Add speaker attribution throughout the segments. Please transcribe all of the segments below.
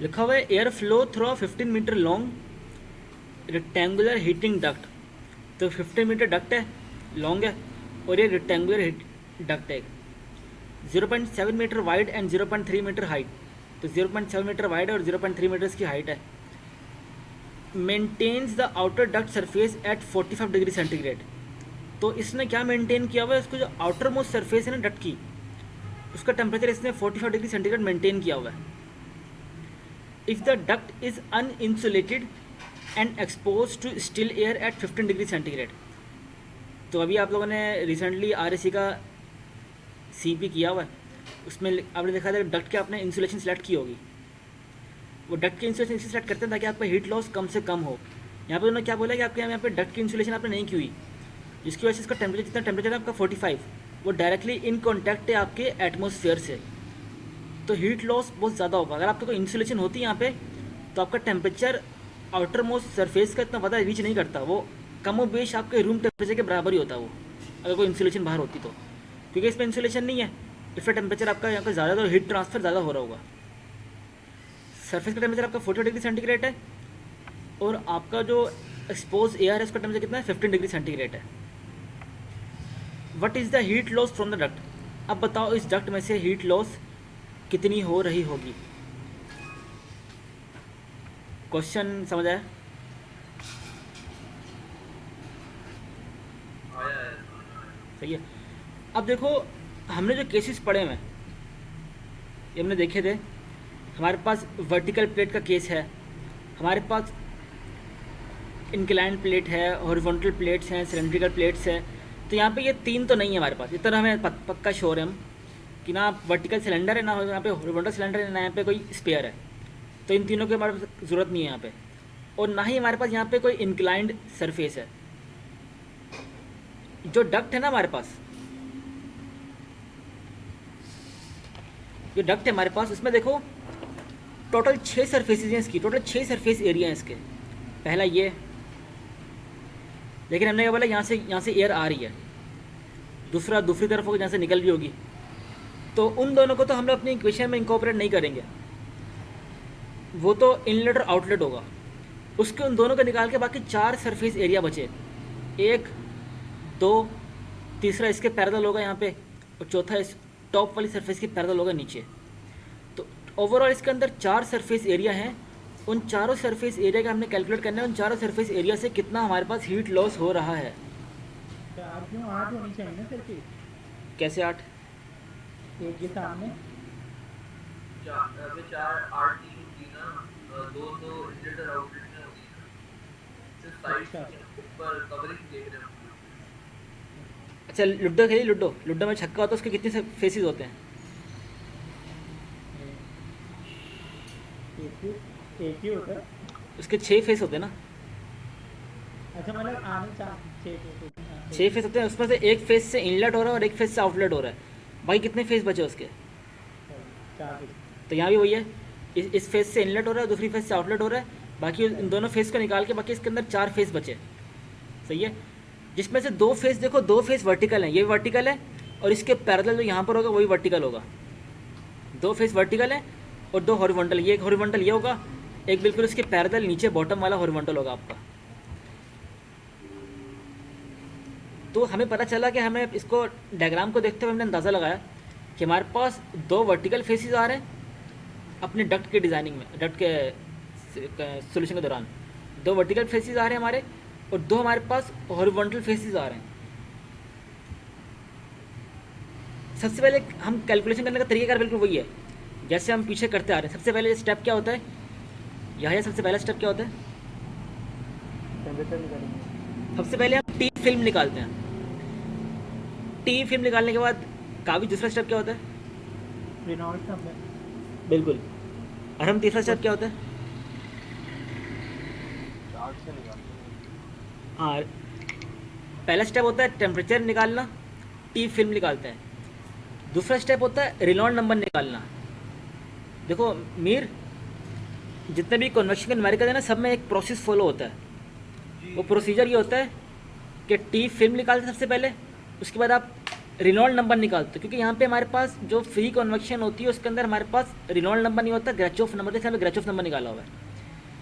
Speaker 1: लिखा हुआ है air flow through 15 metre long rectangular heating duct. तो 15 मीटर डक्ट है, लॉन्ग है, और ये रेक्टेंगुलर डक्ट है। 0.7 metre wide and 0.3 metre height. तो 0.7 मीटर वाइड है और 0.3 मीटर इसकी हाइट है। Maintains the outer duct surface at 45 degree centigrade. तो इसने क्या मेंटेन किया हुआ है, उसको जो आउटर मोस्ट सरफेस है ना डक्ट की, उसका टेम्परेचर इसने 45 डिग्री सेंटीग्रेड मेंटेन किया हुआ है। If the duct is uninsulated and exposed to still air at 15 degree centigrade. तो अभी आप लोगों ने रिसेंटली आरएसी का सीपी किया हुआ है, उसमें आपने देखा था डक्ट के आपने इंसुलेशन सेलेक्ट की होगी। वो डक्ट की इंसुलेशन इसलिए सेलेक्ट करते हैं ताकि आपका हीट लॉस कम से कम हो। यहाँ पे उन्होंने क्या बोला कि आपके यहाँ पे डक्ट की इंसुलेशन आपने नहीं की हुई, जिसकी वजह से इसका टेम्परेचर, जितना टेम्परेचर है आपका 45, वो डायरेक्टली इन कॉन्टैक्ट है आपके एटमोसफेयर से। तो हीट लॉस बहुत ज़्यादा होगा। अगर आपको कोई इंसुलेशन होती है यहाँ पे, तो आपका टेम्परेचर आउटर मोस्ट सरफेस का इतना ज़्यादा रीच नहीं करता, वो कम और बेश आपके रूम टेम्परेचर के बराबर ही होता है वो, अगर कोई इंसुलेशन बाहर होती तो। क्योंकि इसमें इंसुलेशन नहीं है, इसलिए टेम्परेचर आपका यहाँ का ज़्यादा, तो हीट ट्रांसफर ज़्यादा हो रहा होगा। सरफेस का टेम्परेचर आपका 40 डिग्री सेंटीग्रेड है, और आपका जो एक्सपोज एयर है उसका टेम्परेचर कितना है, 15 डिग्री सेंटीग्रेड है। What is the heat loss from the duct. अब बताओ इस डक्ट में से हीट लॉस कितनी हो रही होगी। क्वेश्चन समझ आया? सही है। अब देखो, हमने जो केसेस पढ़े हुए हैं, ये हमने देखे थे। हमारे पास वर्टिकल प्लेट का केस है, हमारे पास इंक्लाइन प्लेट है, हॉरिजॉन्टल प्लेट्स हैं, सिलेंड्रिकल प्लेट्स हैं। तो यहाँ पे ये तीन तो नहीं है हमारे पास, इतना हमें पक्का श्योर है हम कि ना वर्टिकल सिलेंडर है, ना यहाँ पे हॉरिजॉन्टल सिलेंडर है, ना यहाँ पे कोई स्पेयर है। तो इन तीनों की हमारे पास ज़रूरत नहीं है यहाँ पे, और ना ही हमारे पास यहाँ पे कोई इंक्लाइंड सरफेस है। जो डक्ट है ना हमारे पास, जो डक्ट है हमारे पास, उसमें देखो टोटल 6 सरफेसेज हैं इसकी, टोटल 6 सरफेस एरिया हैं इसके। पहला ये, लेकिन हमने क्या बोला, यहाँ से एयर आ रही है। दूसरा दूसरी तरफ होगी, जहाँ से निकल भी होगी। तो उन दोनों को तो हम लोग अपनी इक्वेशन में इंकॉर्पोरेट नहीं करेंगे, वो तो इनलेट और आउटलेट होगा। उसके उन दोनों को निकाल के बाकी 4 सरफेस एरिया बचे, 1 2, तीसरा इसके पैरेलल होगा यहाँ पे, और चौथा इस टॉप वाली सरफेस के पैरेलल होगा नीचे। तो ओवरऑल इसके अंदर 4 सरफेस एरिया हैं। उन चारों सरफेस एरिया का हमने कैलकुलेट करना है, उन चारों सरफेस एरिया से कितना हमारे पास हीट लॉस हो रहा है।
Speaker 2: 4 क्यों, 8 होनी चाहिए ना सिर्फ।
Speaker 1: कैसे 8?
Speaker 2: एक के सामने
Speaker 3: अबे 4 8 3 होती ना, 2 2 इनलेट और आउटलेट में होती ना, सिर्फ साइड
Speaker 2: अच्छा
Speaker 3: के ऊपर कवरिंग देख रहे हो।
Speaker 1: अच्छा, लूडो खेलिए। लूडो लूडो में छक्का होता है, उसके कितने फेसेस होते हैं?
Speaker 2: एक ही होता है।
Speaker 1: उसके 6 फेस होते हैं ना।
Speaker 2: अच्छा मतलब आने 6
Speaker 1: छः फेस होते हैं, उसमें से एक फेस से इनलेट हो रहा है और एक फेस से आउटलेट हो रहा है। भाई कितने फेस बचे उसके?
Speaker 2: 4।
Speaker 1: तो यहाँ भी वही है, इस फेस से इनलेट हो रहा है, दूसरी फेस से आउटलेट हो रहा है। बाकी इन दोनों फेस को निकाल के बाकी इसके अंदर 4 फेस बचे। सही है, जिसमें से 2 फेस, देखो 2 फेस वर्टिकल हैं, ये वर्टिकल है, और इसके पैरेलल जो यहाँ पर होगा वही वर्टिकल होगा। 2 फेस वर्टिकल है और 2 हॉरिजॉन्टल। ये एक हॉरिजॉन्टल ये होगा, एक बिल्कुल इसके पैरेलल नीचे बॉटम वाला हॉरिजॉन्टल होगा आपका। तो हमें पता चला कि हमें इसको डायग्राम को देखते हुए हमने अंदाज़ा लगाया कि हमारे पास 2 वर्टिकल फेसेस आ रहे हैं अपने डक्ट के डिज़ाइनिंग में, डक्ट के सोल्यूशन के दौरान 2 वर्टिकल फेसेस आ रहे हैं हमारे, और 2 हमारे पास हॉरिजॉन्टल फेसेस आ रहे हैं। सबसे पहले हम कैलकुलेशन करने का तरीका बिल्कुल वही है जैसे हम पीछे करते आ रहे हैं। सबसे पहले स्टेप क्या होता है, यह सबसे पहला स्टेप क्या होता है,
Speaker 2: टेम्परेचर निकालेंगे।
Speaker 1: सबसे पहले हम टी फिल्म निकालते हैं। टी फिल्म निकालने के बाद काफ़ी दूसरा स्टेप क्या होता है,
Speaker 2: रेनॉल्ड्स नंबर।
Speaker 1: बिल्कुल। और हम तीसरा स्टेप क्या होता है, हाँ, पहला स्टेप होता है टेम्परेचर निकालना, टी फिल्म निकालते हैं। दूसरा स्टेप होता है रेनॉल्ड नंबर निकालना। देखो मीर, जितने भी कन्वेक्शन के न्यूमेरिकल है ना, सब में एक प्रोसेस फॉलो होता है। वो प्रोसीजर ये होता है कि टी फिल्म निकालते हैं सबसे पहले, उसके बाद आप रेनॉल्ड नंबर निकालते हैं, क्योंकि यहाँ पे हमारे पास जो फ्री कन्वेक्शन होती है उसके अंदर हमारे पास रेनॉल्ड नंबर नहीं होता, ग्रेचोफ नंबर, जैसे हमें ग्रेचोफ नंबर निकाला हुआ है।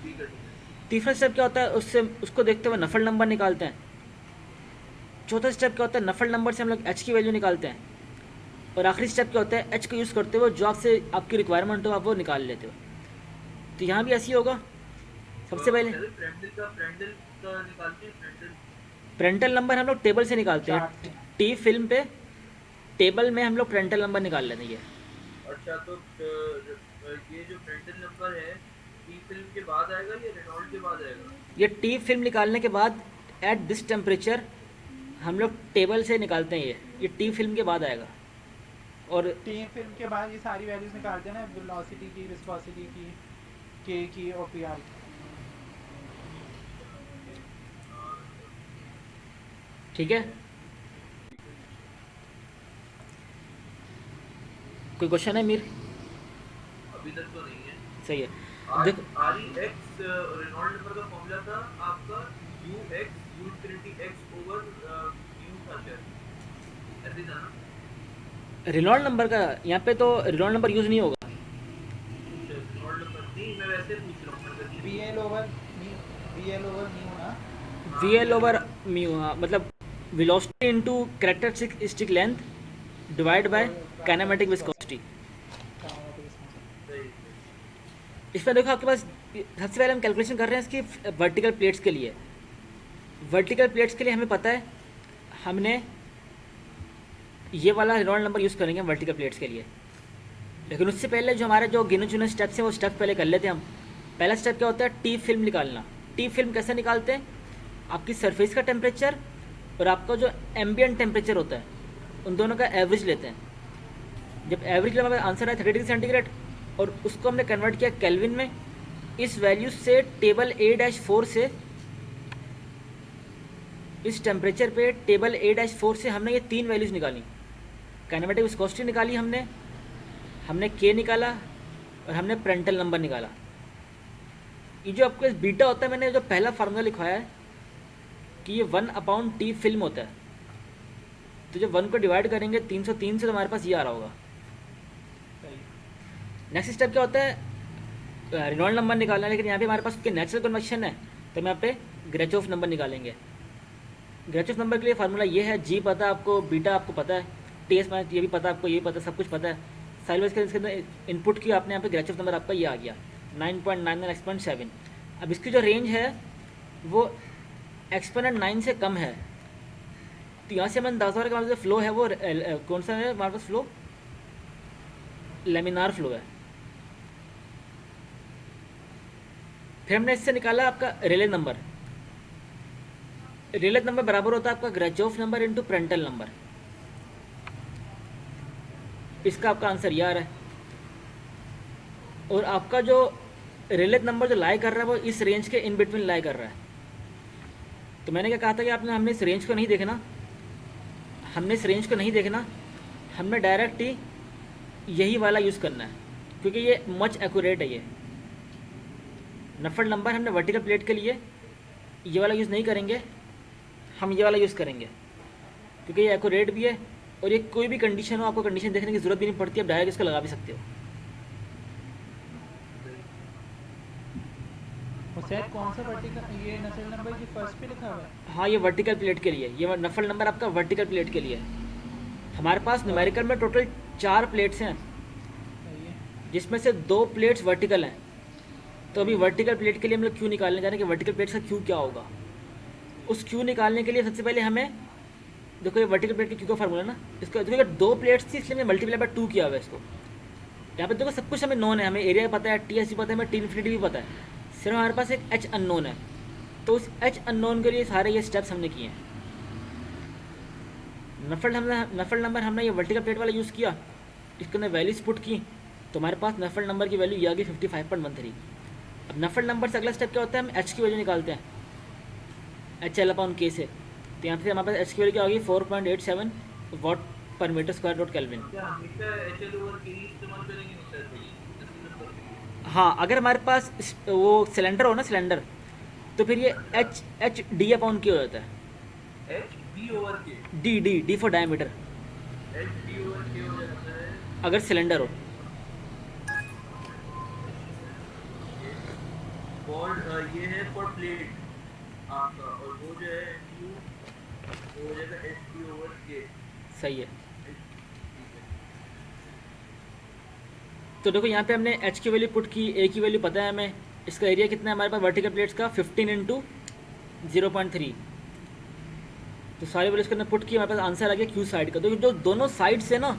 Speaker 3: ठीक है ठीक है।
Speaker 1: तीसरा स्टेप क्या होता है, उससे उसको देखते हुए नफल नंबर निकालते हैं। चौथा स्टेप क्या होता है, नफल नंबर से हम लोग एच की वैल्यू निकालते हैं। और आखिरी स्टेप क्या होता है, एच को यूज़ करते हुए जो आपसे आपकी रिक्वायरमेंट हो आप वो निकाल लेते हो। तो यहाँ भी ऐसे ही होगा। सबसे पहले
Speaker 3: फ्रेंडल का निकालते हैं फ्रेंडल।
Speaker 1: प्रेंटल नंबर हम लोग टेबल से निकालते
Speaker 2: चार्ट
Speaker 1: हैं।
Speaker 2: से।
Speaker 1: टी फिल्म पे टेबल में हम लोग प्रेंटल नंबर निकाल लेते हैं ये।
Speaker 3: अच्छा तो ये जो फ्रेंडल नंबर है टी फिल्म के बाद आएगा या रेनॉल्ड के बाद आएगा?
Speaker 1: ये टी फिल्म निकालने के बाद एट दिस टेम्परेचर हम लोग टेबल से निकालते हैं ये टी फिल्म के बाद आएगा। और
Speaker 2: टीम फिल्म के बाद ये सारी वैल्यूज निकालते हैं ना, वेलोसिटी की, विस्कोसिटी की, के की और पीआर की।
Speaker 1: ठीक है, कोई क्वेश्चन है मीर?
Speaker 3: अभी तक तो नहीं है।
Speaker 1: सही है,
Speaker 3: आर
Speaker 1: देखो
Speaker 3: R e x Reynold number का फॉर्मूला था आपका u x u infinity x over u था शायद, ऐसे ही था ना?
Speaker 1: रेनॉल्ड नंबर का यहाँ पे तो रेनॉल्ड नंबर यूज़ नहीं होगा।
Speaker 3: रेनॉल्ड नंबर नहीं, मैं वैसे पूछ रहा हूँ मतलब
Speaker 2: बीएल ओवर न्यू ना।
Speaker 1: वी एल ओवर म्यू, मतलब velocity into characteristic length divide by kinematic viscosity.
Speaker 3: सही।
Speaker 1: इसमें देखो आपके पास सबसे पहले हम कैलकुलेशन कर रहे हैं इसकी वर्टिकल प्लेट्स के लिए। वर्टिकल प्लेट्स के लिए हमें पता है हमने ये वाला रेनॉल्ड नंबर यूज़ करेंगे वर्टिकल प्लेट्स के लिए। लेकिन उससे पहले जो हमारे जो गिने चुने स्टेप्स हैं वो स्टेप पहले कर लेते हैं हम। पहला स्टेप क्या होता है, टी फिल्म निकालना। टी फिल्म कैसे निकालते हैं, आपकी सरफेस का टेम्परेचर और आपका जो एम्बियंट टेम्परेचर होता है उन दोनों का एवरेज लेते हैं। जब एवरेज हमारे आंसर है 30 डिग्री सेंटीग्रेड और उसको हमने कन्वर्ट किया केल्विन में। इस वैल्यू से टेबल A-4 से, इस टेम्परेचर पे टेबल A-4 से हमने ये तीन वैल्यूज़ निकाली। काइनेमेटिक विस्कोसिटी निकाली हमने के निकाला और हमने प्रेंटल नंबर निकाला। ये जो आपको बीटा होता है, मैंने जो पहला फार्मूला लिखवाया है कि ये 1/T फिल्म होता है। तो जब 1 को डिवाइड करेंगे 303 से तो हमारे पास ये आ रहा होगा। नेक्स्ट स्टेप क्या होता है, रेनॉल्ड नंबर निकालना है। लेकिन यहाँ पे हमारे पास नेचुरल कन्वेक्शन है तो हम यहाँ पे ग्रेचोफ नंबर निकालेंगे। ग्रेचोफ नंबर के लिए फार्मूला ये है, जी पता है आपको, बीटा आपको पता है, टी एस माइनस ये भी पता है आपको, ये पता है, सब कुछ पता है। साइलवेज के इसके अंदर इनपुट किया आपने, यहाँ पे ग्रेचोफ नंबर आपका ये आ गया 9.99 एक्सपोनेंट 7। अब इसकी जो रेंज है वो एक्सपोनेंट 9 से कम है। तो यहाँ से हमें अंदाजा हो रहा है कि हमारे जो फ्लो है वो कौन सा है, हमारे पास फ्लो लेमिनार फ्लो है। फिर हमने इससे निकाला आपका रेले नंबर। रेले नंबर बराबर होता है आपका ग्रेचोफ नंबर इनटू प्रेंटल नंबर। इसका आपका आंसर ये आ रहा है। और आपका जो रेले नंबर जो लाई कर रहा है वो इस रेंज के इन बिटवीन लाई कर रहा है। तो मैंने क्या कहा था कि हमने इस रेंज को नहीं देखना, हमने डायरेक्ट ही यही वाला यूज़ करना है क्योंकि ये मच एक्यूरेट है। ये नफल नंबर हमने वर्टिकल प्लेट के लिए ये वाला यूज़ नहीं करेंगे, हम ये वाला यूज़ करेंगे क्योंकि ये एक्यूरेट भी है और ये कोई भी कंडीशन हो आपको कंडीशन देखने की ज़रूरत भी नहीं पड़ती, आप डायरेक्ट इसको लगा भी सकते हो।
Speaker 2: शायद कौन सा वर्टिकल, ये नसल नंबर की फर्स्ट पे लिखा हुआ है।
Speaker 1: हाँ, ये वर्टिकल प्लेट के लिए, ये नफल नंबर आपका वर्टिकल प्लेट के लिए। हमारे पास न्यूमेरिकल में टोटल 4 प्लेट्स हैं जिसमें से 2 प्लेट्स वर्टिकल हैं। तो अभी वर्टिकल प्लेट के लिए हम लोग क्यू निकालने जा रहे हैं कि वर्टिकल प्लेट का क्यू क्या होगा। उस क्यू निकालने के लिए सबसे पहले हमें देखो, ये वर्टिकल प्लेट के क्यू का फार्मूला ना, इसको देखो 2 प्लेट्स थी इसलिए मैंने मल्टीप्लाई बाय 2 किया हुआ है इसको। यहाँ पे देखो सब कुछ हमें नोन है, हमें एरिया पता है, टी एस पता है, हमें टी इन्फिनिटी भी पता है, सिर्फ हमारे पास एक एच अननोन है। तो उस एच अननोन के लिए सारे ये स्टेप्स हमने किए हैं। नफल नंबर हमने ये वर्टिकल प्लेट वाला यूज़ किया, इसके अंदर वैल्यूज पुट की तो हमारे पास नफल नंबर की वैल्यू ये आ गई 55.13। अब नफल नंबर से अगला स्टेप क्या होता है, हम एच की वैल्यू निकालते हैं HL/K से। तो यहाँ पे हमारे पास एच की वैल्यू क्या होगी 4.87 वाट पर मीटर स्क्वायर डॉट केल्विन।
Speaker 3: क्या हमेशा HL/K इस्तेमाल करेंगे नसल नंबर?
Speaker 1: हाँ, अगर हमारे पास वो सिलेंडर हो ना, सिलेंडर, तो फिर ये HD/K हो जाता है।
Speaker 3: HD/K
Speaker 1: D for diameter.
Speaker 3: H D over के हो जाता है
Speaker 1: अगर सिलेंडर हो।
Speaker 3: फॉर ये है फॉर प्लेट आपका, और वो जो है एन यू वो हो जाएगा एच डी ओवर के।
Speaker 1: सही है।
Speaker 3: ठीक है।
Speaker 1: तो देखो यहाँ पे हमने एच की वैल्यू पुट की, ए की वैल्यू पता है हमें, इसका एरिया कितना है हमारे पास वर्टिकल प्लेट्स का 15 इंटू 0.3। तो सारी वैल्यूज के अंदर पुट की, हमारे पास आंसर आ गया क्यू साइड का। तो जो दोनों साइड से ना,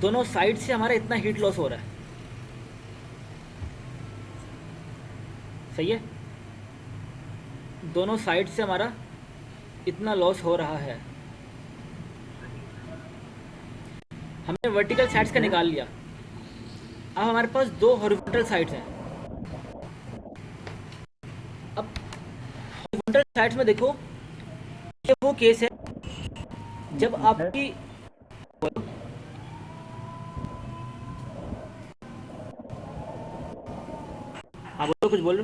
Speaker 1: दोनों साइड से हमारा इतना हीट लॉस हो रहा है। सही है, दोनों साइड से हमारा इतना लॉस हो रहा है। हमने वर्टिकल साइड्स का निकाल लिया। अब हमारे पास दो हॉरिजॉन्टल साइड्स हैं। अब हॉरिजॉन्टल साइड्स में देखो, ये वो केस है जब आपकी, हाँ बोलो, कुछ बोलो।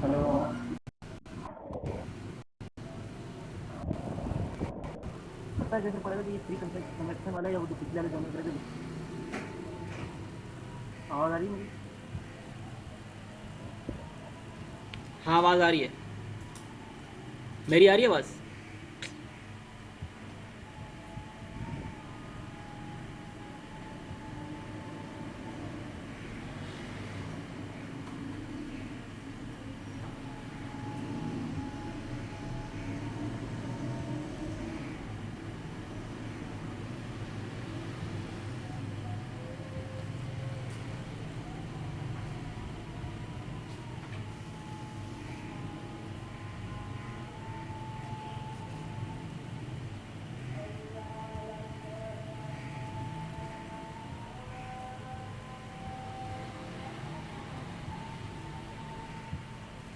Speaker 4: हेलो। पता है कैसे पड़ेगा कि ये फ्री कनेक्शन वाला है या वो जो पिछले वाले दोनों तरह के। आवाज़ आ रही है मेरी?
Speaker 1: हाँ आवाज़ आ रही है, मेरी आ रही है आवाज़।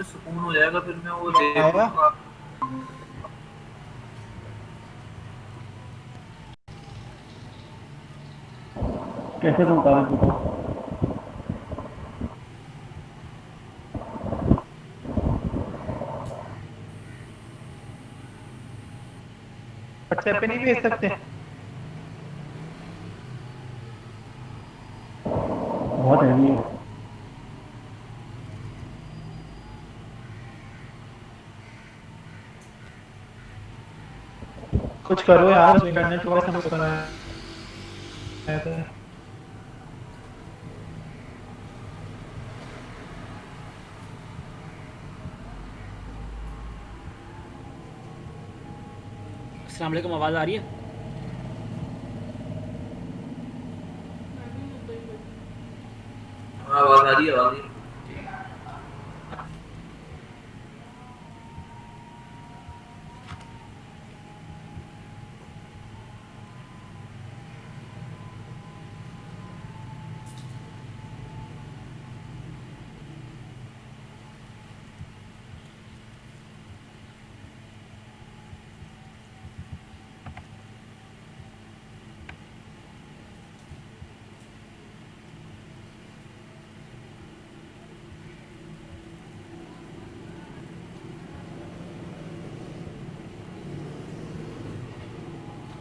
Speaker 3: सुकून हो जाएगा फिर मैं वो दे
Speaker 2: आएगा?
Speaker 3: दूंगा।
Speaker 4: कैसे तुम कागज बताओ?
Speaker 2: व्हाट्सएप पे नहीं भेज सकते?
Speaker 4: बहुत हैवी है।
Speaker 2: कुछ करो यार, उसमें इंटरनेट वॉइस हमको सुना है।
Speaker 1: अस्सलाम वालेकुम, आवाज़ आ रही है?
Speaker 3: हाँ आवाज आ रही है, आवाज आ रही है।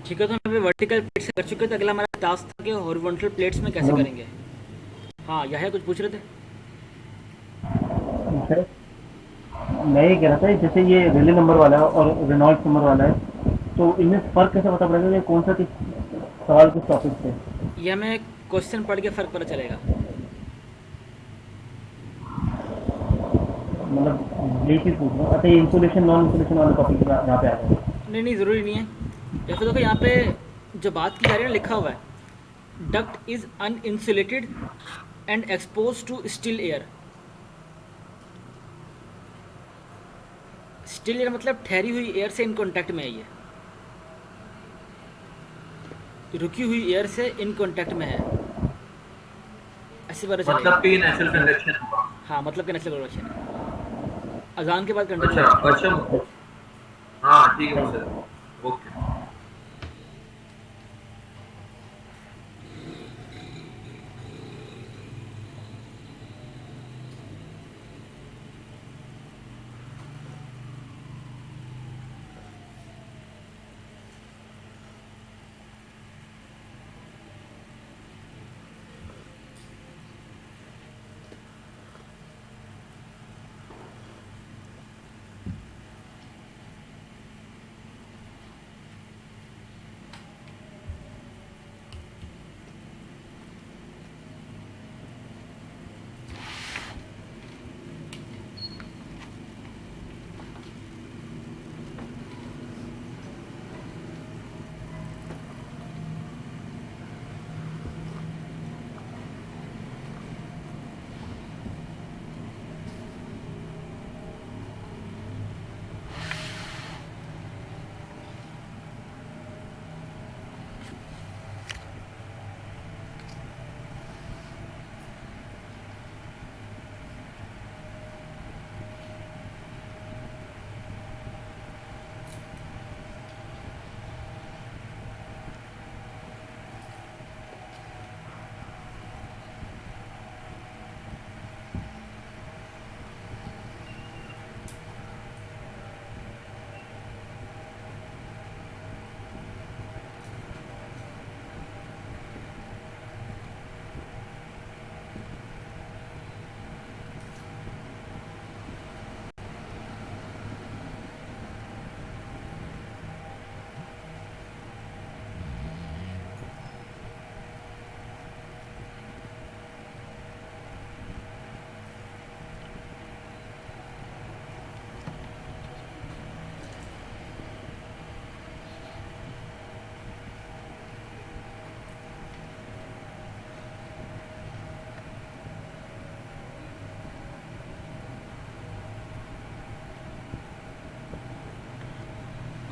Speaker 1: ठीक है, तो हम अभी वर्टिकल प्लेट से कर चुके हैं, तो अगला हमारा टास्क था कि हॉरिजॉन्टल प्लेट्स में कैसे
Speaker 4: हेलो।
Speaker 1: करेंगे। हाँ, यह है, कुछ पूछ रहे थे?
Speaker 4: सर, मैं ये कह रहा था जैसे ये रेले नंबर वाला है और रेनॉल्ड्स नंबर वाला है, तो इनमें फ़र्क कैसे पता पड़ेगा कि कौन सा किस सवाल किस टॉपिक पे?
Speaker 1: ये हमें क्वेश्चन पढ़ के फ़र्क पता चलेगा।
Speaker 4: मतलब यही चीज़ पूछ रहा हूँ। अच्छा, ये इंसुलेशन नॉन इंसुलेशन वाला टॉपिक यहाँ पे आ रहा है?
Speaker 1: नहीं नहीं, ज़रूरी नहीं है। जैसे देखो यहाँ पे जो बात की जा रही है ना, लिखा हुआ है duct is uninsulated and exposed to still air. Still air मतलब ठहरी हुई एयर से इन कांटेक्ट में है ये, रुकी हुई एयर से इन कांटेक्ट में है, ऐसे पता चलेगा।
Speaker 3: मतलब कि नेचुरल कंडक्शन होगा।
Speaker 1: हाँ, मतलब कि नेचुरल प्रोडक्शन है। अजान के बाद कंटिन्यू
Speaker 3: अच्छा
Speaker 1: करते हैं।
Speaker 3: अच्छा। हाँ ठीक है सर, ओके।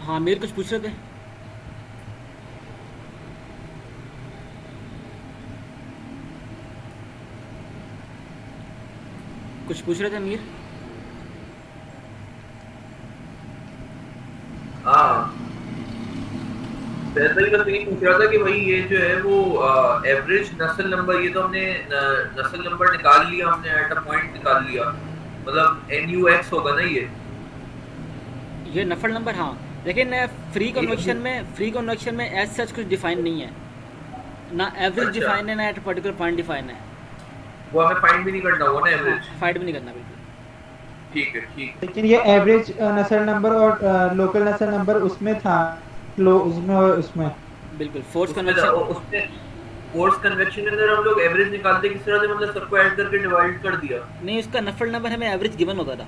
Speaker 1: हाँ मीर कुछ पूछ रहे थे। कुछ पूछ रहे थे मीर।
Speaker 3: हाँ वैसे ही बस यही पूछ रहा था कि भाई ये जो है वो एवरेज नस्ल नंबर, ये तो हमने नस्ल नंबर निकाल लिया, हमने एट अ पॉइंट निकाल लिया, मतलब NUX होगा ना
Speaker 1: ये नफल नंबर, हाँ। लेकिन फ्री कन्वेक्शन में एज सच कुछ डिफाइन नहीं है, ना एवरेज
Speaker 3: अच्छा।
Speaker 1: डिफाइन है, ना एट पर्टिकुलर पॉइंट डिफाइन है।
Speaker 3: वो हमें फाइंड भी नहीं करना होगा ना
Speaker 1: हाँ,
Speaker 3: एवरेज।
Speaker 1: फाइट भी नहीं करना बिल्कुल।
Speaker 3: ठीक है ठीक है।
Speaker 2: लेकिन ये एवरेज नस्ल नंबर और लोकल नस्ल नंबर उसमें था, फ्लो उसमें
Speaker 1: बिल्कुल फोर्स
Speaker 3: उसमें
Speaker 1: कन्वेक्शन।
Speaker 3: उसमें फोर्स कन्वेक्शन के अंदर हम लोग एवरेज निकालते किस तरह से, मतलब सबको ऐड करके डिवाइड कर दिया।
Speaker 1: नहीं, उसका नफल नंबर हमें एवरेज गिवन होता था।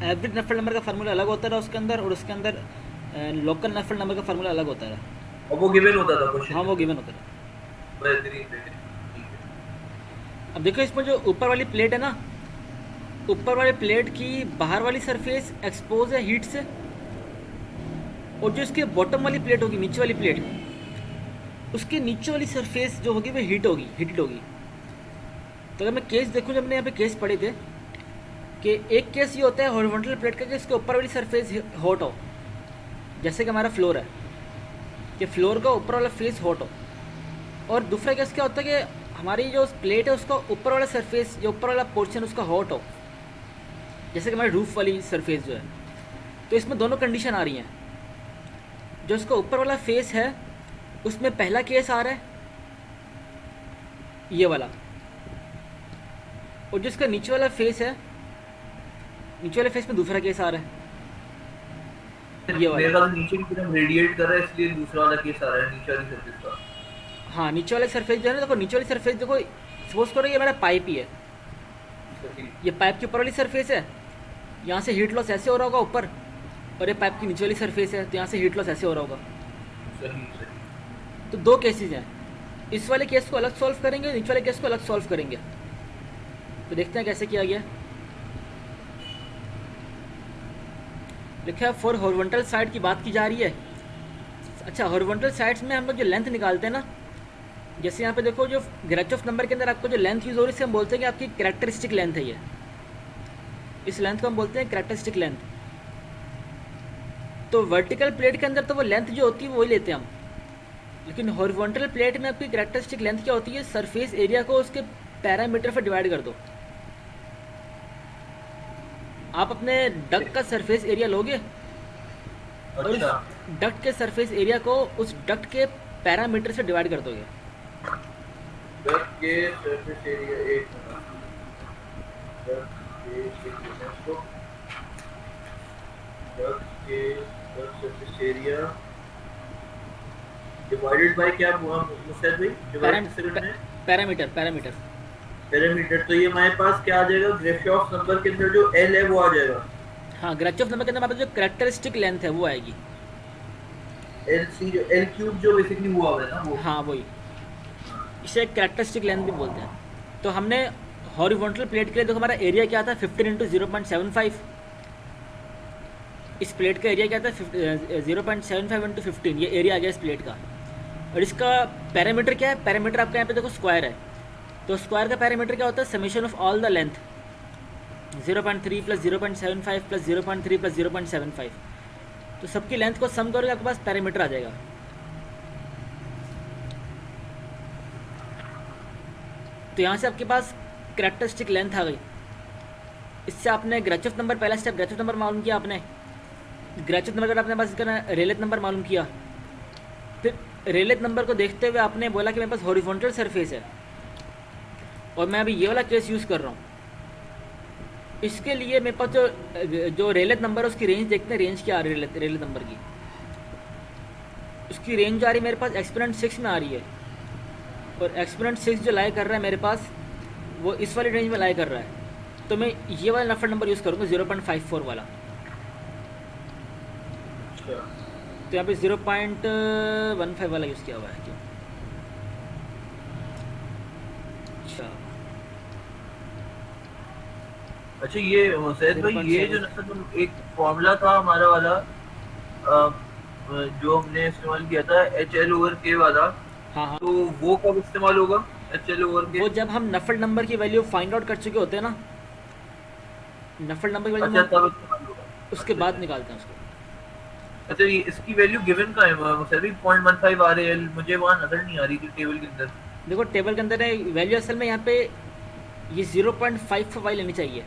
Speaker 1: एवरेज नफल नंबर का फार्मूला अलग होता था उसके अंदर, और उसके अंदर लोकल नफल नंबर का फार्मूला अलग होता था।
Speaker 3: और वो गिवन होता था क्वेश्चन।
Speaker 1: हाँ, वो गिवन होता था।
Speaker 3: बेहतरीन बेहतरीन, ठीक है।
Speaker 1: अब देखो इसमें जो ऊपर वाली प्लेट है ना, ऊपर वाली प्लेट की बाहर वाली सरफेस एक्सपोज है हीट से, और जो इसके बॉटम वाली प्लेट होगी, नीचे वाली प्लेट, उसके नीचे वाली सरफेस जो होगी वो हीटेड होगी। तो अगर मैं केस देखूँ, जब मैंने यहाँ पे केस पढ़े थे कि एक केस ये होता है हॉरिजॉन्टल प्लेट का कि इसके ऊपर वाली सरफेस हॉट हो, जैसे कि हमारा फ्लोर है कि फ्लोर का ऊपर वाला फेस हॉट हो। और दूसरा केस क्या होता है कि हमारी जो प्लेट है उसका ऊपर वाला सरफेस, जो ऊपर वाला पोर्शन उसका हॉट हो, जैसे कि हमारी रूफ वाली सरफेस जो है। तो इसमें दोनों कंडीशन आ रही हैं। जो इसका ऊपर वाला फेस है उसमें पहला केस आ रहा है ये वाला, और जो इसका नीचे वाला फेस है, नीचे वाले फेस में दूसरा केस आ रहा है ये
Speaker 3: मेरे
Speaker 1: वाला।
Speaker 3: ख्याल से नीचे की तरफ रेडिएट कर रहा है, इसलिए दूसरा वाला केस आ रहा है नीचे वाली सरफेस का।
Speaker 1: हाँ, नीचे वाले सरफेस जो है ना, देखो नीचे वाली सरफेस देखो, सपोज करो ये मेरा पाइप ही है,
Speaker 3: सही
Speaker 1: ये पाइप के ऊपर वाली सरफेस है, यहाँ से हीट लॉस ऐसे हो रहा होगा ऊपर, और ये पाइप की नीचे वाली सरफेस है तो यहाँ से हीट लॉस ऐसे हो रहा होगा।
Speaker 3: सही सही।
Speaker 1: तो दो केसेस हैं, इस वाले केस को अलग सॉल्व करेंगे, नीचे वाले केस को अलग सॉल्व करेंगे। तो देखते हैं कैसे किया गया। लिखा है फॉर हॉरिजॉन्टल साइड की बात की जा रही है। अच्छा, हॉरिजॉन्टल साइड्स में हम लोग जो लेंथ निकालते हैं ना, जैसे यहाँ पे देखो जो ग्रेचॉफ नंबर के अंदर आपको जो लेंथ यूज हो रही है, इसे हम बोलते हैं कि आपकी कैरेक्टरिस्टिक लेंथ है ये, इस लेंथ को हम बोलते हैं कैरेक्टरिस्टिक लेंथ। तो वर्टिकल प्लेट के अंदर तो वो लेंथ जो होती है वो वही लेते हैं हम, लेकिन हॉरिजॉन्टल प्लेट में आपकी कैरेक्टरिस्टिक लेंथ क्या होती है, सरफेस एरिया को उसके पैरामीटर पर डिवाइड कर दो। आप अपने डक का सरफेस एरिया लोगे और उस
Speaker 3: अच्छा
Speaker 1: डक्ट के सरफेस एरिया को उस डक्ट के पैरामीटर से डिवाइड कर दोगे।
Speaker 3: डक के सरफेस एरिया एक डक के इसको डक के सरफेस एरिया डिवाइडेड बाय क्या हुआ मुस्तैद भाई, डिवाइड किससे करना है?
Speaker 1: पैरामीटर।
Speaker 3: पैरामीटर। तो ये हमारे पास क्या आ जाएगा, ग्रेफियॉफ नंबर के अंदर जो L है वो आ जाएगा।
Speaker 1: हाँ, ग्रेचॉफ नंबर के अंदर हमारे पास जो कैरेक्टरिस्टिक लेंथ है वो आएगी।
Speaker 3: LC जो L क्यूब जो बेसिकली हुआ हुआ है ना वो।
Speaker 1: हाँ, वही, इसे कैरेक्टरिस्टिक लेंथ भी बोलते हैं। तो हमने हॉरिजॉन्टल प्लेट के लिए देखो हमारा एरिया क्या था, 15 × 0.75। इस प्लेट का एरिया क्या था, 0.75 × 15, ये एरिया आ गया इस प्लेट का। और इसका पैरामीटर क्या है, पैरामीटर आपका यहाँ पे देखो स्क्वायर है, तो स्क्वायर का पैरामीटर क्या होता है, summation of all the length, 0.3 + 0.75 + 0.3 + 0.75। तो सबकी लेंथ को सम करोगे आपके पास पैरामीटर आ जाएगा। तो यहाँ से आपके पास कैरेक्टरिस्टिक लेंथ आ गई। इससे आपने ग्रेचॉफ नंबर, पहला स्टेप ग्रेचॉफ नंबर मालूम किया आपने, ग्रेचॉफ नंबर का आपने पास इसका रेलेथ नंबर मालूम किया। फिर रेलेथ नंबर को देखते हुए आपने बोला कि मेरे पास हॉरिजॉन्टल सरफेस है और मैं अभी ये वाला केस यूज़ कर रहा हूँ। इसके लिए मेरे पास जो रेलेथ नंबर है उसकी रेंज देखते हैं, रेंज क्या आ रही है रेलेथ नंबर की। उसकी रेंज आ रही है मेरे पास एक्सपोनेंट 6 में आ रही है, और एक्सपोनेंट 6 जो लाई कर रहा है मेरे पास वो इस वाली रेंज में लाई कर रहा है। तो मैं ये वाला नफर नंबर यूज़ करूँगा 0.54 वाला। तो यहाँ पे 0.15 वाला यूज़ किया हुआ है क्यों? अच्छा
Speaker 3: अच्छा, ये मुस्तैद भाई ये जो मतलब एक फॉर्मूला था हमारा वाला जो हमने इस्तेमाल किया था HL/K वाला,
Speaker 1: हाँ हाँ,
Speaker 3: तो वो कब इस्तेमाल होगा HL/K?
Speaker 1: वो जब हम नफल नंबर की वैल्यू फाइंड आउट कर चुके होते हैं ना, नफल नंबर की वैल्यू
Speaker 3: अच्छा
Speaker 1: हम
Speaker 3: तब इस्तेमाल होगा।
Speaker 1: उसके
Speaker 3: अच्छा
Speaker 1: बाद
Speaker 3: अच्छा
Speaker 1: निकालते हैं उसको।
Speaker 3: अच्छा, ये इसकी वैल्यू गिवन का है मुझे भी 0.15 आ रही है, मुझे वहाँ नजर नहीं आ रही थी टेबल के अंदर।
Speaker 1: देखो टेबल के अंदर है वैल्यू, असल में यहाँ पे ये 0.54 लेनी चाहिए,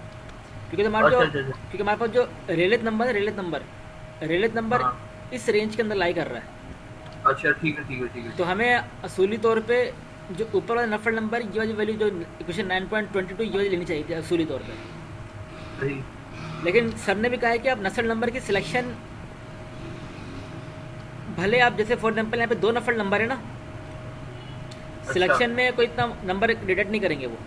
Speaker 1: क्योंकि हमारा जो,
Speaker 3: अच्छा अच्छा अच्छा।
Speaker 1: क्योंकि हमारे पास जो रेलेत नंबर
Speaker 3: हाँ
Speaker 1: इस रेंज के अंदर लाई कर रहा है।
Speaker 3: अच्छा, ठीक है ठीक है ठीक है।
Speaker 1: तो हमें असूली तौर पे जो ऊपर वाला नफल नंबर ये वाली वैल्यू जो इक्वेशन 9.22 ये वाली लेनी चाहिए थी असूली तौर पे।
Speaker 3: सही।
Speaker 1: लेकिन सर ने भी कहा है कि आप नस्ल नंबर की सिलेक्शन, भले आप जैसे फॉर एग्जाम्पल यहाँ पे 2 नफल नंबर है ना, सिलेक्शन में कोई इतना नंबर डिटेक्ट नहीं करेंगे वो,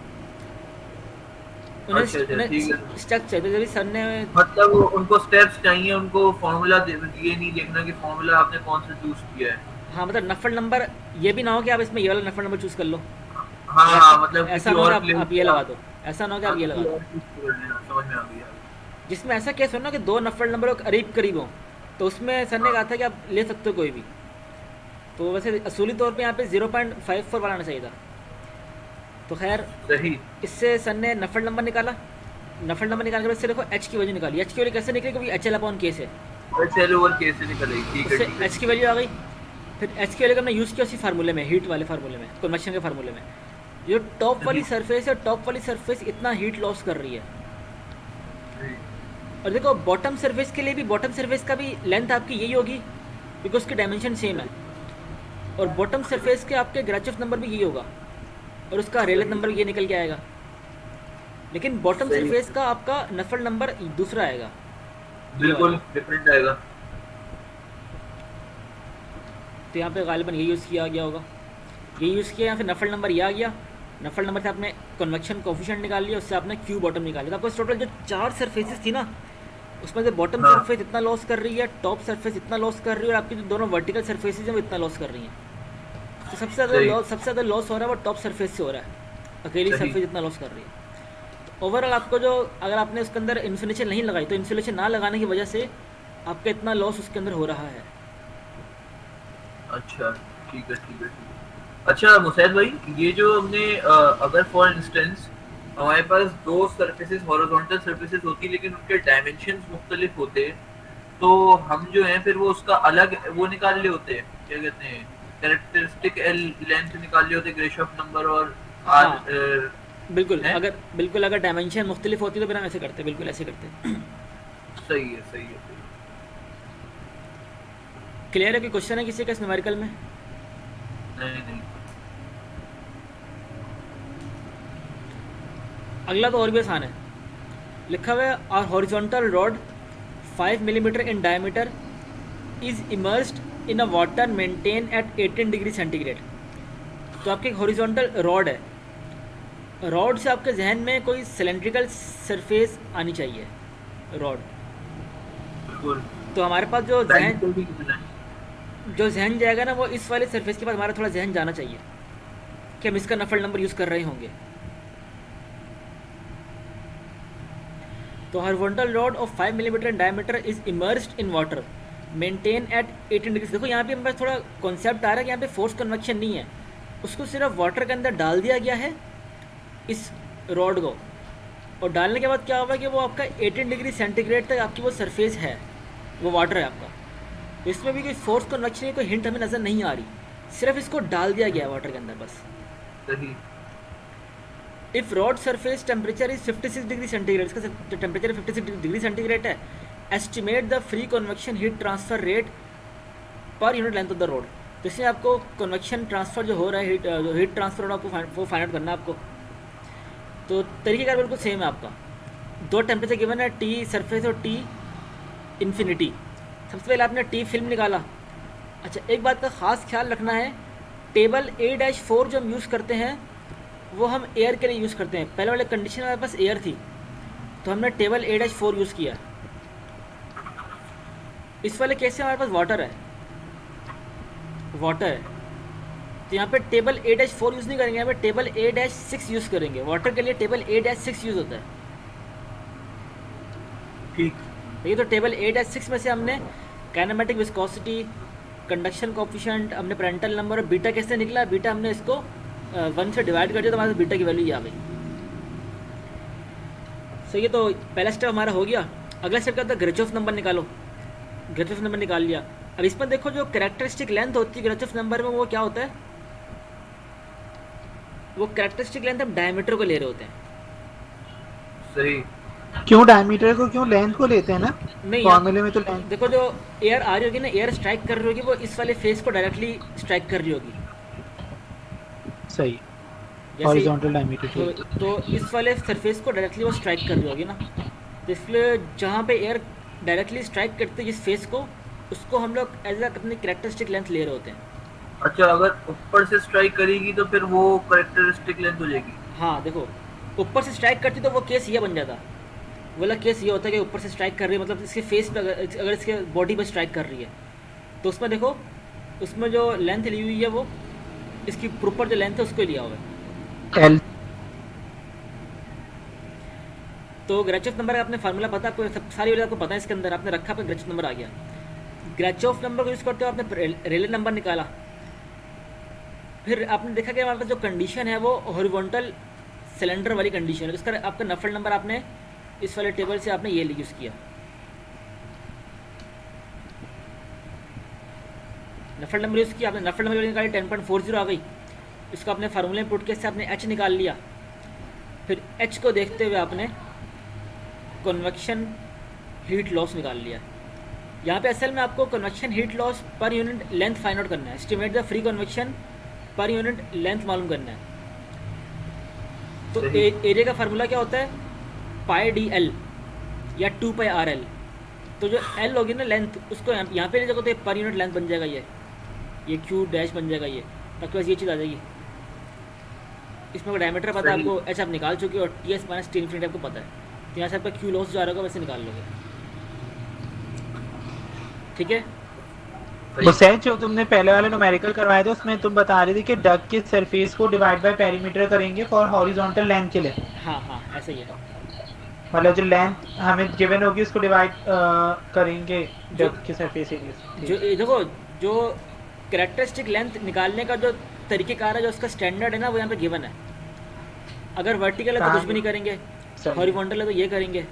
Speaker 3: अच्छा अच्छा ठीक है।
Speaker 1: उन्हें स्टेप चाहिए। जब सर ने,
Speaker 3: मतलब उनको स्टेप्स चाहिए, उनको फॉर्मूला ये नहीं देखना कि फॉर्मूला आपने कौन सा चूज किया है।
Speaker 1: हाँ मतलब नफल नंबर ये भी ना हो कि आप इसमें ये वाला नफल नंबर चूज़ कर लो,
Speaker 3: हाँ हाँ, मतलब
Speaker 1: ऐसा
Speaker 3: किसी
Speaker 1: ना हो कि
Speaker 3: और
Speaker 1: आप
Speaker 3: प्लेस
Speaker 1: ये
Speaker 3: का,
Speaker 1: लगा दो, ऐसा ना हो कि
Speaker 3: हाँ,
Speaker 1: आप ये लगा
Speaker 3: किसी
Speaker 1: दो।
Speaker 3: और चीज को करना है, समझ में आ गया।
Speaker 1: जिसमें ऐसा केस हो ना कि 2 नफल नंबर करीब करीब हो, तो उसमें सर ने कहा था कि आप ले सकते हो कोई भी। तो वैसे असूली तौर पे यहाँ पे 0.54 वाला आना चाहिए था। तो खैर
Speaker 3: सही।
Speaker 1: इससे सर ने नफल नंबर निकाला, नफल नंबर निकालने के बाद इससे देखो एच की वैल्यू निकाली। एच की वैल्यू कैसे निकली, क्योंकि HL/K से
Speaker 3: HL/K से निकल आई, ठीक है
Speaker 1: उससे
Speaker 3: ठीक है।
Speaker 1: एच की वैल्यू आ गई। फिर एच की वैल्यू का हमने यूज़ किया उसी फार्मूले में, हीट वाले फार्मूले में, कन्वेक्शन के फार्मूले में। जो टॉप वाली
Speaker 3: सही
Speaker 1: सरफेस है, टॉप वाली सरफेस इतना हीट लॉस कर रही है।
Speaker 3: सही।
Speaker 1: और देखो बॉटम सरफेस के लिए भी, बॉटम सरफेस का भी लेंथ आपकी यही होगी, क्योंकि उसकी डायमेंशन सेम है। और बॉटम सरफेस के आपके ग्रेचुएट नंबर भी यही होगा, और उसका रेलेट नंबर ये निकल के आएगा। लेकिन बॉटम
Speaker 3: सही।
Speaker 1: सरफेस का आपका नफल नंबर दूसरा आएगा,
Speaker 3: बिल्कुल डिफरेंट आएगा।
Speaker 1: तो यहाँ पे गालिबन ये यूज़ किया गया होगा, ये यूज़ किया, या फिर नफल नंबर ये आ गया। नफल नंबर से आपने कन्वेक्शन कोफिशिएंट निकाल लिया, उससे आपने क्यू बॉटम निकाल लिया। तो आपको टोटल जो 4 सरफेसेस थी ना, उसमें से बॉटम
Speaker 3: हाँ।
Speaker 1: सरफेस इतना लॉस कर रही है, टॉप सरफेस इतना लॉस कर रही है, और आपकी जो दोनों वर्टिकल सरफेसेज हैं वो इतना लॉस कर रही हैं। तो सबसे ज़्यादा लॉस हो रहा है वो टॉप सरफेस से हो रहा है, अकेली
Speaker 3: सही।
Speaker 1: सरफेस इतना लॉस कर रही है। तो ओवरऑल आपको जो, अगर आपने उसके अंदर इंसुलेशन नहीं लगाई, तो इंसुलेशन ना लगाने की वजह से आपका इतना लॉस उसके अंदर हो रहा है।
Speaker 3: अच्छा ठीक है ठीक है ठीक है। अच्छा मुसैद भाई, ये जो हमने अगर फॉर इंस्टेंस हमारे पास 2 सरफेसेस हॉरिजॉन्टल सरफेसेस होती लेकिन उनके डायमेंशंस मुख्तलिफ होते, तो हम जो हैं फिर वो उसका अलग वो निकाल लिए होते हैं, क्या कहते हैं, कैरेक्टरिस्टिक लेंथ निकाल लिए होते, ग्रेशॉफ नंबर और
Speaker 1: हाँ
Speaker 3: आर।
Speaker 1: बिल्कुल,
Speaker 3: है?
Speaker 1: अगर डायमेंशन मुख्तलिफ होती तो फिर हम ऐसे करते, बिल्कुल ऐसे करते।
Speaker 3: सही है सही है सही
Speaker 1: क्लियर है कि क्वेश्चन है किसी का इस न्यूमेरिकल में?
Speaker 3: है। नहीं नहीं।
Speaker 1: अगला तो और भी आसान है, लिखा हुआ है और horizontal rod 5 millimetre in diameter is immersed in a water maintain at 18 degree centigrade. तो आपकी एक हॉरिजॉन्टल रॉड है, रॉड से आपके जहन में कोई सिलेंड्रिकल सरफेस आनी चाहिए रॉड।
Speaker 3: बिल्कुल।
Speaker 1: तो हमारे पास जो
Speaker 3: डायमीटर भी कितना है?
Speaker 1: जहन जाएगा ना, वो इस वाले सरफेस के पास हमारा थोड़ा जहन जाना चाहिए कि हम इसका नफल नंबर यूज़ कर रहे होंगे। तो horizontal rod of 5 millimetre in diameter is immersed in water maintain at 18 degree. देखो यहाँ पे हमारे पास थोड़ा कॉन्सेप्ट आ रहा है कि यहाँ पे फोर्स कन्वेक्शन नहीं है, उसको सिर्फ वाटर के अंदर डाल दिया गया है इस रॉड को, और डालने के बाद क्या होगा कि वो आपका 18 डिग्री सेंटीग्रेड तक आपकी वो सरफेस है, वो वाटर है आपका। तो इसमें भी कोई फोर्स कन्वेक्शन की कोई हिंट हमें नज़र नहीं आ रही, सिर्फ इसको डाल दिया गया है वाटर के अंदर बस।
Speaker 3: सही।
Speaker 1: If rod surface temperature is 56 degree centigrade, इसका जो टेम्परेचर 56 डिग्री सेंटीग्रेड है, estimate the free convection heat transfer rate per unit length of the rod. तो इसमें आपको कन्वेक्शन ट्रांसफ़र जो हो रहा है, हीट ट्रांसफ़र आपको वो फाइंड आउट करना है आपको। तो तरीक़ेकार बिल्कुल सेम है आपका, 2 टेम्परेचर गिवन है, टी सरफेस और टी इन्फिनिटी। सबसे पहले आपने टी फिल्म निकाला। अच्छा एक बात का ख़ास ख्याल रखना है, टेबल A-4 जो हम यूज़ करते हैं वो हम एयर के लिए यूज़ करते हैं। पहले वाले कंडीशन में हमारे पास एयर थी, तो हमने टेबल A-4 यूज़ किया। इस वाले केस से हमारे पास वाटर है, तो यहाँ पे टेबल A-4 यूज़ नहीं करेंगे, यहाँ पे टेबल A-6 यूज़ करेंगे। वाटर के लिए टेबल A-6 यूज़ होता है।
Speaker 3: ठीक।
Speaker 1: ये तो टेबल A-6 में से हमने काइनेमेटिक विस्कोसिटी, कंडक्शन कोफिशिएंट, हमने पेरेंटल नंबर और बीटा कैसे निकला, बीटा हमने इसको 1 से डिवाइड कर दिया तो हमारे पास बीटा की वैल्यू ये आ गई। सही है, तो पहला स्टेप हमारा हो गया। अगला स्टेप क्या होता है, ग्रेचोफ नंबर निकालो। ग्रेचोफ नंबर निकाल लिया। अब इसमें देखो जो कैरेक्टरिस्टिक लेंथ होती है ग्रेचोफ नंबर में, वो क्या होता है, वो कैरेक्टरिस्टिक लेंथ हम डायमीटर को ले रहे होते हैं।
Speaker 3: सही।
Speaker 2: क्यों डायमीटर को, क्यों लेंथ को लेते हैं ना,
Speaker 1: नहीं
Speaker 2: फॉर्मूले में तो लेंथ।
Speaker 1: देखो जो एयर आ रही होगी ना, एयर स्ट्राइक कर रही होगी, वो इस वाले फेस को डायरेक्टली स्ट्राइक कर रही होगी।
Speaker 2: सही,
Speaker 1: जैसे
Speaker 2: हॉरिजॉन्टल डायमीटर
Speaker 1: तो इस वाले सरफेस को डायरेक्टली वो स्ट्राइक कर रही होगी ना, तो इसलिए जहाँ पे एयर डायरेक्टली स्ट्राइक करती है जिस फेस को, उसको हम लोग एज अपनी कैरेक्टरिस्टिक लेंथ ले रहे होते हैं।
Speaker 3: अच्छा, अगर ऊपर से स्ट्राइक करेगी तो फिर वो कैरेक्टरिस्टिक लेंथ हो जाएगी।
Speaker 1: हाँ देखो, ऊपर से स्ट्राइक करती तो वो केस ये बन जाता, वाला केस ये होता है कि ऊपर से स्ट्राइक कर रही है, मतलब इसके फेस पे अगर इसके बॉडी पे स्ट्राइक कर रही है, तो उसमें देखो, उसमें जो लेंथ ली हुई है वो इसकी प्रॉपर जो लेंथ है उसको लिया हुआ है।
Speaker 2: एल।
Speaker 1: तो ग्रेचोफ नंबर का आपने फार्मूला पता, आपको सब सारी वैल्यू आपको पता है, इसके अंदर आपने रखा, आपका ग्रेचोफ नंबर आ गया। ग्रेचोफ नंबर को यूज़ करते हो, आपने रेले नंबर निकाला, फिर आपने देखा कि हमारे पास जो कंडीशन है वो हॉरिजॉन्टल सिलेंडर वाली कंडीशन है, इसका आपका नफल नंबर आपने इस वाले टेबल से आपने ये यूज़ किया। नफल नंबर यूज़ किया आपने, नफल नंबर निकाली 10.40 आ गई, इसको आपने फार्मूले में पुट के से आपने एच निकाल लिया। फिर एच को देखते हुए आपने कन्वेक्शन हीट लॉस निकाल लिया। यहाँ पे असल में आपको convection heat loss per unit length find out करना है, estimate the free convection per unit length मालूम करना है। तो एरिया का फार्मूला क्या होता है, पाई डी एल या 2 पाई आर एल। तो जो एल होगी ना लेंथ, उसको यहाँ पे ले जाओ तो पर यूनिट लेंथ बन जाएगा, ये क्यू डैश बन जाएगा, ये आपके पास ये चीज़ आ जाएगी। इसमें डायमीटर पता है आपको, एच आप निकाल चुके हो, और T S minus T infinity आपको पता है, तो यहाँ से आपका क्यू लॉस जो आ रहा होगा वैसे निकाल लोगे। ठीक है,
Speaker 2: वो सेट जो तुमने पहले वाले न्यूमेरिकल करवाए थे उसमें तुम बता रही थी कि डक के सरफेस को डिवाइड बाय पेरीमीटर करेंगे फॉर हॉरिजॉन्टल लेंथ के लिए।
Speaker 1: हाँ हाँ ऐसा ही है,
Speaker 2: मतलब जो लेंथ हमें गिवन होगी उसको डिवाइड करेंगे डक के सरफेस एरिया से।
Speaker 1: जो देखो जो कैरेक्टरिस्टिक लेंथ निकालने का जो तरीक़ेकार है, जो उसका स्टैंडर्ड है ना, वो यहाँ पे गिवन है। अगर वर्टिकल है तो कुछ भी नहीं करेंगे, हॉरिजॉन्टल है तो ये करेंगे।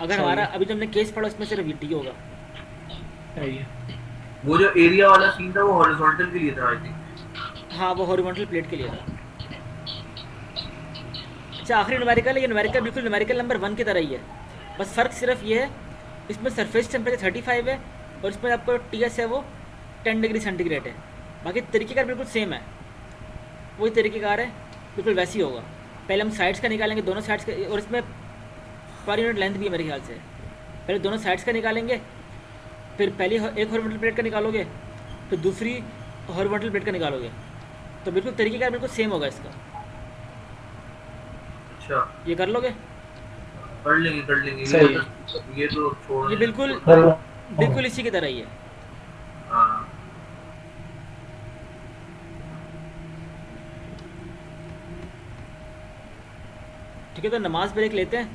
Speaker 1: अगर हमारा अभी जो हमने केस पढ़ा उसमें सिर्फ वीटी होगा।
Speaker 2: सही है।
Speaker 3: वो जो एरिया वाला सीन था वो हॉरिजॉन्टल के लिए था आई थिंक।
Speaker 1: हाँ वो हॉरिजॉन्टल प्लेट के लिए था। अच्छा आखिरी न्यूमेरिकल है, ये न्यूमेरिकल बिल्कुल न्यूमेरिकल नंबर 1 की तरह ही है, बस फ़र्क सिर्फ ये है इसमें सरफेस टेम्परेचर 35 है और इसमें आपको टी एस है वो 10 डिग्री सेंटीग्रेड है। बाकी तरीक़ेकार बिल्कुल सेम है, वही तरीक़ेकार है, बिल्कुल वैसे ही होगा। पहले हम साइड्स का निकालेंगे, दोनों साइड्स का, और इसमें पर यूनिट लेंथ भी है मेरे ख्याल से। पहले दोनों साइड्स का निकालेंगे, फिर पहली एक हॉरिजॉन्टल प्लेट का निकालोगे, फिर दूसरी हॉरिजॉन्टल प्लेट का निकालोगे, तो बिल्कुल तरीक़ेकार बिल्कुल सेम होगा इसका।
Speaker 3: अच्छा,
Speaker 1: ये कर लोगे?
Speaker 3: कर लेंगे
Speaker 2: सही
Speaker 3: ये तो छोड़,
Speaker 1: ये बिल्कुल इसी की तरह ही है।
Speaker 3: हाँ।
Speaker 1: ठीक है, तो नमाज ब्रेक लेते हैं।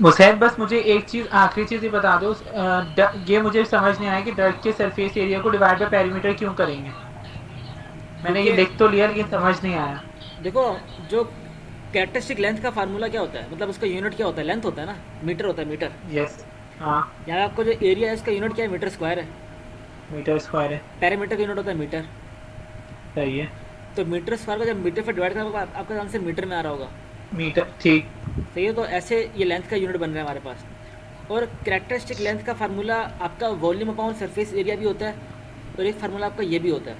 Speaker 2: मुसैन बस मुझे एक चीज़, आखिरी चीज़ ये बता दो, ये मुझे समझ नहीं आया कि डक के सरफेस एरिया को डिवाइड बाय पेरीमीटर क्यों करेंगे। मैंने ये लिख तो लिया लेकिन समझ नहीं आया।
Speaker 1: देखो जो कैरेक्टरिस्टिक लेंथ का फार्मूला क्या होता है, मतलब उसका यूनिट क्या होता है, लेंथ होता है ना, मीटर होता है, मीटर।
Speaker 2: यस, हाँ
Speaker 1: यहाँ आपको जो एरिया है उसका यूनिट क्या है, मीटर स्क्वायर है।
Speaker 2: मीटर स्क्वायर है।
Speaker 1: पेरीमीटर का यूनिट होता है मीटर।
Speaker 2: सही है।
Speaker 1: तो मीटर स्क्वायर को जब मीटर पर डिवाइड करोगे आपका आंसर मीटर में आ रहा होगा।
Speaker 2: मीटर, ठीक।
Speaker 1: सही है, तो ऐसे ये लेंथ का यूनिट बन रहा है हमारे पास। और कैरेक्टरिस्टिक लेंथ का फार्मूला आपका वॉल्यूम अपॉन सरफेस एरिया भी होता है, और एक फार्मूला आपका ये भी होता है।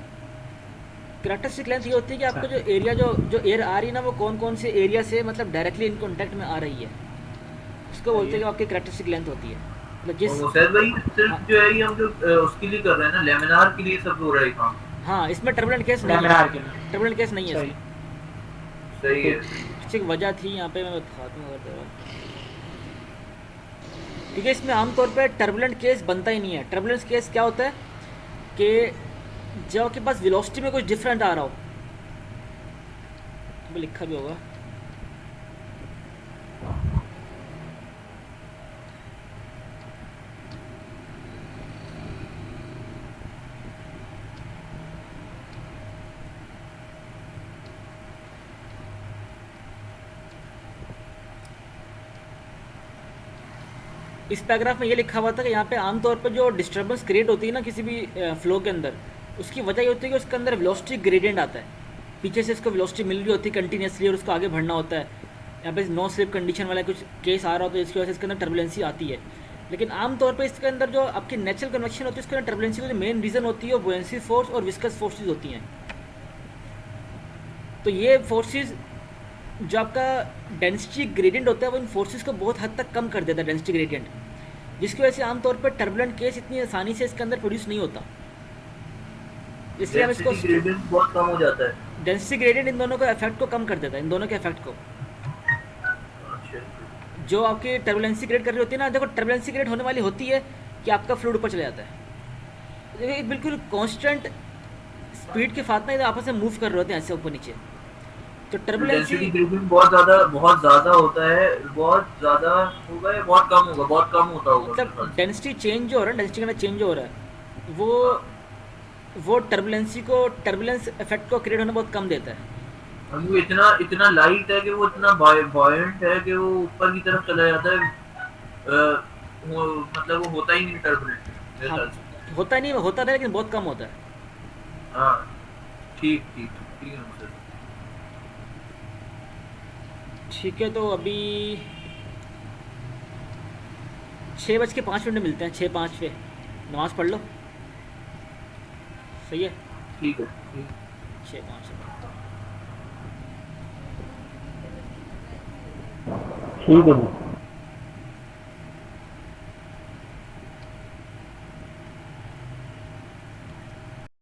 Speaker 1: कैरेक्टरिस्टिक लेंथ ये होती है कि आपका जो एरिया जो एयर आ रही है ना, वो कौन कौन से एरिया से मतलब डायरेक्टली इन कॉन्टैक्ट में आ रही है, उसको बोलते हैं कि आपकी कैरेक्टरिस्टिक लेंथ होती है। मतलब जिस
Speaker 3: मुसैद भाई सिर्फ जो है ये हम जो उसके लिए कर रहे हैं ना, लेमिनार के लिए सब हो रहा है काम।
Speaker 1: हाँ इसमें टर्बुलेंट केस नहीं
Speaker 2: लेमिनार
Speaker 1: है,
Speaker 2: के लिए।
Speaker 1: टर्बुलेंट केस नहीं है
Speaker 2: सही।
Speaker 1: इसमें।
Speaker 3: सही है।
Speaker 1: इसकी एक वजह थी यहाँ पे, मैं बताता हूँ अगर ठीक है। इसमें आमतौर पे टर्बुलेंट केस बनता ही नहीं है। टर्बुलेंस केस क्या होता है कि जब आपके पास वेलोसिटी में कुछ डिफरेंट आ रहा हो, तो लिखा भी होगा, इस पैराग्राफ में ये लिखा हुआ था कि यहाँ पे आमतौर पर जो डिस्टर्बेंस क्रिएट होती है ना किसी भी फ्लो के अंदर, उसकी वजह ये होती है कि उसके अंदर वेलोसिटी ग्रेडियंट आता है, पीछे से इसको वेलोसिटी मिल रही होती है कंटिन्यूसली और उसको आगे बढ़ना होता है। यहाँ पे नो स्लिप कंडीशन वाला कुछ केस आ रहा होता है जिसकी वजह से इसके अंदर टर्बुलेंसी आती है। लेकिन आमतौर पर इसके अंदर जो आपकी नेचुरल कन्वेक्शन होती है उसके अंदर टर्बुलेंसी का जो मेन रीज़न होती है वो बुएंसी फोर्स और विस्कस फोर्सेज होती हैं। तो ये फोर्सेस जो आपका डेंसिटी ग्रेडियंट होता है वो इन फोर्सेस को बहुत हद तक कम कर देता है, डेंसिटी ग्रेडियंट, जिसकी वजह से आमतौर पर टर्बुलेंट केस इतनी आसानी से इसके अंदर प्रोड्यूस नहीं होता। इसलिए हम इसको
Speaker 3: डेंसिटी ग्रेडियंट बहुत कम हो जाता है।
Speaker 1: डेंसिटी ग्रेडियंट इन दोनों का इफेक्ट को कम कर देता है, इन दोनों के इफेक्ट को।
Speaker 3: अच्छा,
Speaker 1: जो आपकी टर्बुलेंसी क्रिएट कर रही होती है ना, देखो टर्बुलेंसी क्रिएट होने वाली होती है कि आपका फ्लूइड ऊपर चले जाता है, देखिए बिल्कुल कांस्टेंट स्पीड के साथ में आपस में मूव कर रहे होते हैं ऐसे ऊपर नीचे। तो टर्बुलेंसी
Speaker 3: डेंसिटी ग्रेडियंट बहुत ज्यादा होता है, बहुत ज्यादा होगा या बहुत कम होगा? बहुत कम होता होगा मेरे ख्याल
Speaker 1: मतलब
Speaker 3: से।
Speaker 1: डेंसिटी चेंज जो हो रहा है, डेंसिटी का चेंज हो रहा है, वो टर्बुलेंसी को, टर्बुलेंस इफेक्ट को क्रिएट होना बहुत कम देता है।
Speaker 3: और वो इतना लाइट है कि वो इतना बॉयंट है कि वो ऊपर की तरफ चला जाता है। मतलब वो होता ही नहीं टर्बुलेंट मेरे
Speaker 1: हाँ,
Speaker 3: ख्याल से।
Speaker 1: होता नहीं, होता है लेकिन बहुत कम होता है।
Speaker 3: हाँ, ठीक ठीक ठीक है सर।
Speaker 1: ठीक है, तो अभी 6:05 में मिलते हैं, 6:05 पे नमाज़ पढ़ लो, सही है?
Speaker 3: ठीक है, ठीक है।
Speaker 1: 6:05
Speaker 4: ठीक है जी।